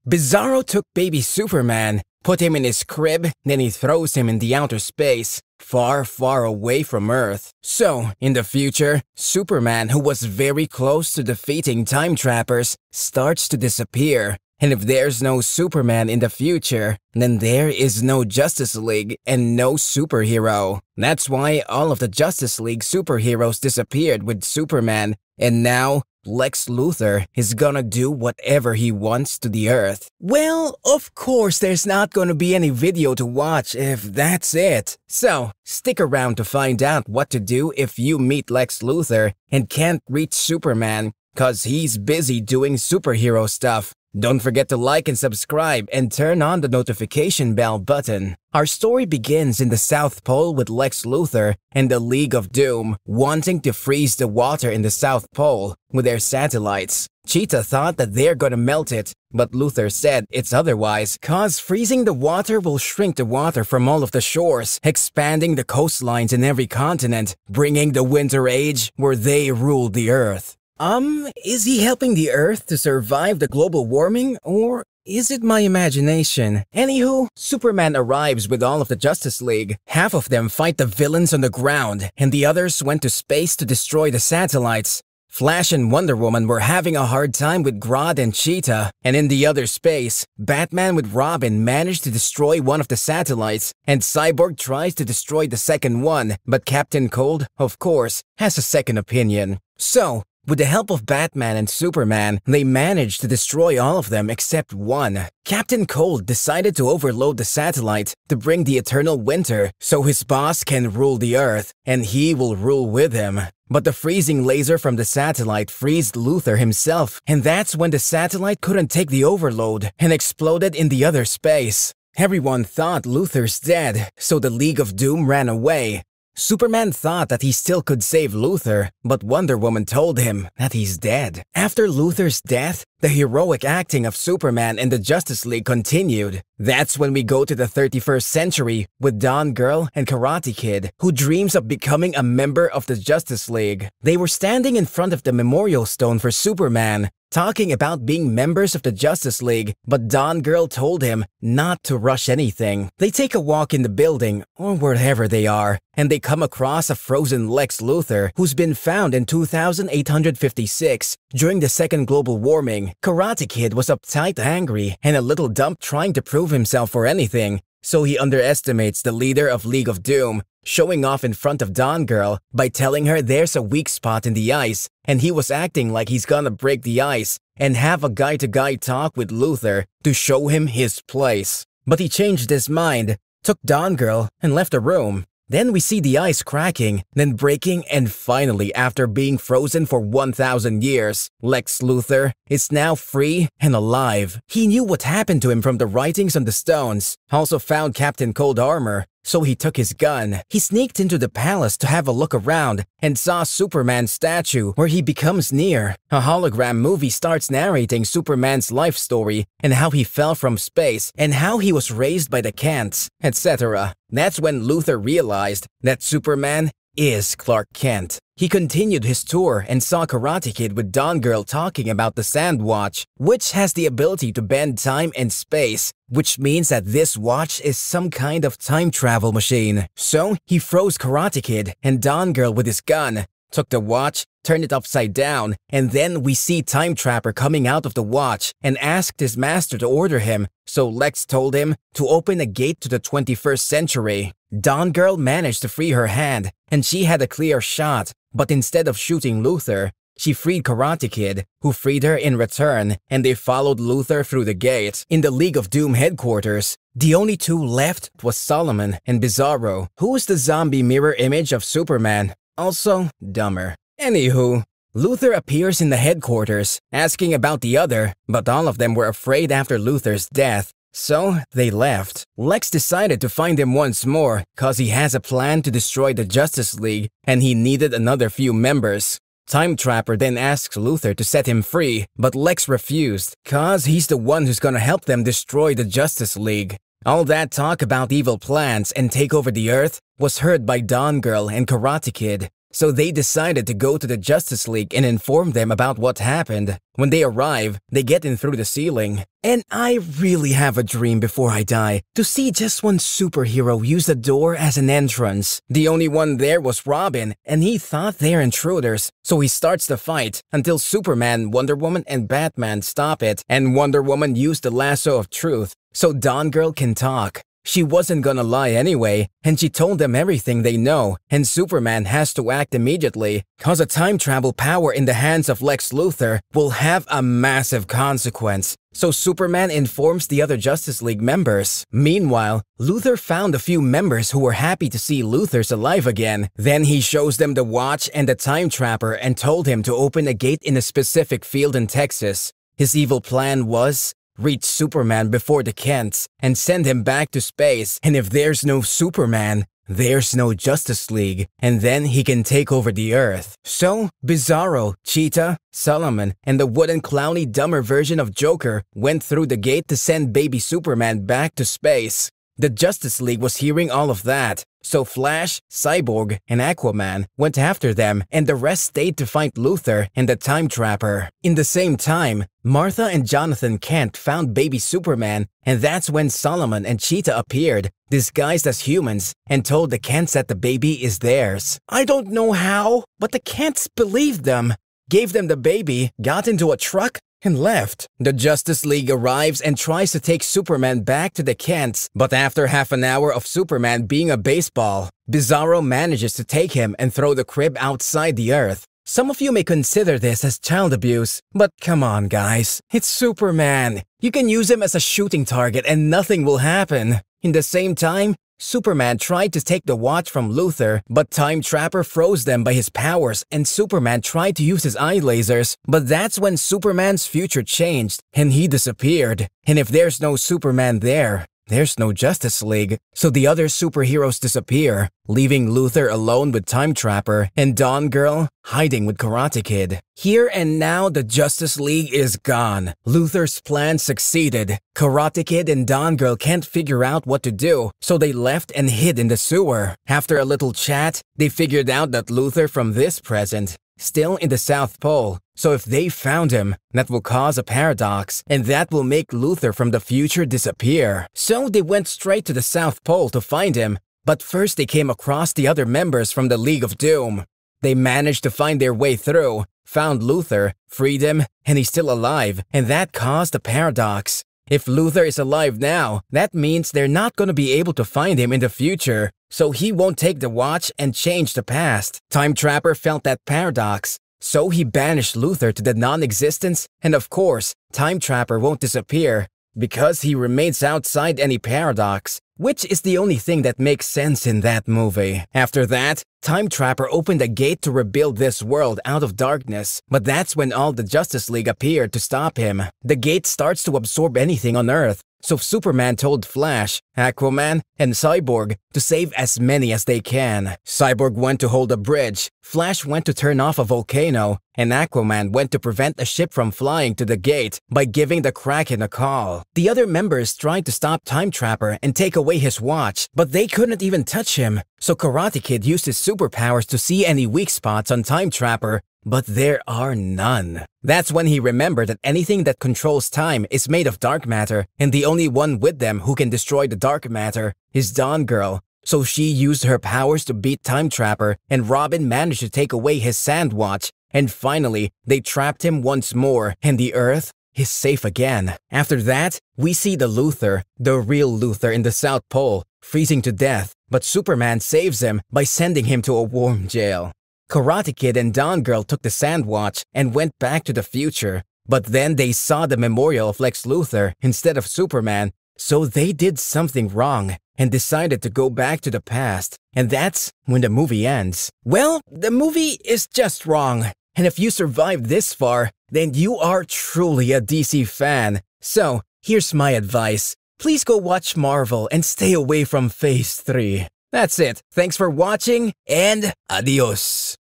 Bizarro took baby Superman, put him in his crib, then he throws him in the outer space, far, far away from Earth. So, in the future, Superman, who was very close to defeating time trappers, starts to disappear. And if there's no Superman in the future, then there is no Justice League and no superhero. That's why all of the Justice League superheroes disappeared with Superman, and now Lex Luthor is gonna do whatever he wants to the Earth. Well, of course there's not gonna be any video to watch if that's it. So, stick around to find out what to do if you meet Lex Luthor and can't reach Superman, cause he's busy doing superhero stuff. Don't forget to like and subscribe and turn on the notification bell button. Our story begins in the South Pole with Lex Luthor and the League of Doom wanting to freeze the water in the South Pole with their satellites. Cheetah thought that they're gonna melt it, but Luthor said it's otherwise, cause freezing the water will shrink the water from all of the shores, expanding the coastlines in every continent, bringing the Winter Age where they rule the Earth. Is he helping the Earth to survive the global warming, or is it my imagination? Anywho, Superman arrives with all of the Justice League. Half of them fight the villains on the ground, and the others went to space to destroy the satellites. Flash and Wonder Woman were having a hard time with Grodd and Cheetah, and in the other space, Batman with Robin managed to destroy one of the satellites, and Cyborg tries to destroy the second one, but Captain Cold, of course, has a second opinion. So, with the help of Batman and Superman, they managed to destroy all of them except one. Captain Cold decided to overload the satellite to bring the eternal winter so his boss can rule the Earth, and he will rule with him. But the freezing laser from the satellite freezed Luthor himself, and that's when the satellite couldn't take the overload and exploded in the other space. Everyone thought Luthor's dead, so the League of Doom ran away. Superman thought that he still could save Luthor, but Wonder Woman told him that he's dead. After Luthor's death, the heroic acting of Superman and the Justice League continued. That's when we go to the 31st century with Dawn Girl and Karate Kid, who dreams of becoming a member of the Justice League. They were standing in front of the memorial stone for Superman, talking about being members of the Justice League, but Dawn Girl told him not to rush anything. They take a walk in the building, or wherever they are, and they come across a frozen Lex Luthor who's been found in 2856 during the second global warming. Karate Kid was uptight, angry, and a little dumb trying to prove himself for anything, so he underestimates the leader of League of Doom, showing off in front of Dawn Girl by telling her there's a weak spot in the ice, and he was acting like he's gonna break the ice and have a guy-to-guy talk with Luthor to show him his place. But he changed his mind, took Dawn Girl, and left the room. Then we see the ice cracking, then breaking, and finally, after being frozen for 1,000 years, Lex Luthor is now free and alive. He knew what happened to him from the writings on the stones, also found Captain Cold armor, so he took his gun. He sneaked into the palace to have a look around and saw Superman's statue where he becomes near. A hologram movie starts narrating Superman's life story and how he fell from space and how he was raised by the Kents, etc. That's when Luthor realized that Superman is Clark Kent. He continued his tour and saw Karate Kid with Dawn Girl talking about the Sand Watch, which has the ability to bend time and space, which means that this watch is some kind of time travel machine. So, he froze Karate Kid and Dawn Girl with his gun, took the watch, turned it upside down, and then we see Time Trapper coming out of the watch and asked his master to order him, so Lex told him to open a gate to the 21st century. Dawn Girl managed to free her hand, and she had a clear shot, but instead of shooting Luthor, she freed Karate Kid, who freed her in return, and they followed Luthor through the gate. In the League of Doom headquarters, the only two left was Solomon and Bizarro, who is the zombie mirror image of Superman, also dumber. Anywho, Luthor appears in the headquarters, asking about the other, but all of them were afraid after Luthor's death, so they left. Lex decided to find him once more, cause he has a plan to destroy the Justice League, and he needed another few members. Time Trapper then asks Luthor to set him free, but Lex refused, cause he's the one who's gonna help them destroy the Justice League. All that talk about evil plans and take over the Earth was heard by Dawn Girl and Karate Kid, so they decided to go to the Justice League and inform them about what happened. When they arrive, they get in through the ceiling. And I really have a dream before I die to see just one superhero use the door as an entrance. The only one there was Robin, and he thought they're intruders, so he starts the fight until Superman, Wonder Woman, and Batman stop it, and Wonder Woman used the lasso of truth so Dawn Girl can talk. She wasn't gonna lie anyway, and she told them everything they know, and Superman has to act immediately, cause a time travel power in the hands of Lex Luthor will have a massive consequence. So Superman informs the other Justice League members. Meanwhile, Luthor found a few members who were happy to see Luthor's alive again. Then he shows them the watch and the time trapper and told him to open a gate in a specific field in Texas. His evil plan was reach Superman before the Kents and send him back to space, and if there's no Superman, there's no Justice League, and then he can take over the Earth. So, Bizarro, Cheetah, Solomon, and the wooden clowny dumber version of Joker went through the gate to send baby Superman back to space. The Justice League was hearing all of that, so Flash, Cyborg, and Aquaman went after them, and the rest stayed to fight Luthor and the Time Trapper. In the same time, Martha and Jonathan Kent found baby Superman, and that's when Solomon and Cheetah appeared, disguised as humans, and told the Kents that the baby is theirs. I don't know how, but the Kents believed them, gave them the baby, got into a truck, and left. The Justice League arrives and tries to take Superman back to the Kents, but after half an hour of Superman being a baseball, Bizarro manages to take him and throw the crib outside the Earth. Some of you may consider this as child abuse, but come on guys, it's Superman. You can use him as a shooting target and nothing will happen. In the same time, Superman tried to take the watch from Luthor, but Time Trapper froze them by his powers, and Superman tried to use his eye lasers, but that's when Superman's future changed, and he disappeared. And if there's no Superman there's no Justice League, so the other superheroes disappear, leaving Luthor alone with Time Trapper and Dawn Girl hiding with Karate Kid. Here and now, the Justice League is gone. Luthor's plan succeeded. Karate Kid and Dawn Girl can't figure out what to do, so they left and hid in the sewer. After a little chat, they figured out that Luthor from this present still in the South Pole, so if they found him, that will cause a paradox, and that will make Luthor from the future disappear. So they went straight to the South Pole to find him, but first they came across the other members from the League of Doom. They managed to find their way through, found Luthor, freed him, and he's still alive, and that caused a paradox. If Luthor is alive now, that means they're not going to be able to find him in the future, so he won't take the watch and change the past. Time Trapper felt that paradox, so he banished Luthor to the non-existence, and of course, Time Trapper won't disappear because he remains outside any paradox, which is the only thing that makes sense in that movie. After that, Time Trapper opened a gate to rebuild this world out of darkness, but that's when all the Justice League appeared to stop him. The gate starts to absorb anything on Earth, so Superman told Flash, Aquaman, and Cyborg to save as many as they can. Cyborg went to hold a bridge, Flash went to turn off a volcano, and Aquaman went to prevent a ship from flying to the gate by giving the Kraken a call. The other members tried to stop Time Trapper and take away his watch, but they couldn't even touch him. So Karate Kid used his superpowers to see any weak spots on Time Trapper, but there are none. That's when he remembered that anything that controls time is made of dark matter, and the only one with them who can destroy the dark matter is Dawn Girl. So she used her powers to beat Time Trapper, and Robin managed to take away his sand watch, and finally, they trapped him once more, and the Earth is safe again. After that, we see the Luthor, the real Luthor in the South Pole, freezing to death, but Superman saves him by sending him to a warm jail. Karate Kid and Dawn Girl took the sand watch and went back to the future, but then they saw the memorial of Lex Luthor instead of Superman, so they did something wrong and decided to go back to the past, and that's when the movie ends. Well, the movie is just wrong, and if you survived this far, then you are truly a DC fan. So, here's my advice. Please go watch Marvel and stay away from Phase 3. That's it. Thanks for watching, and adios.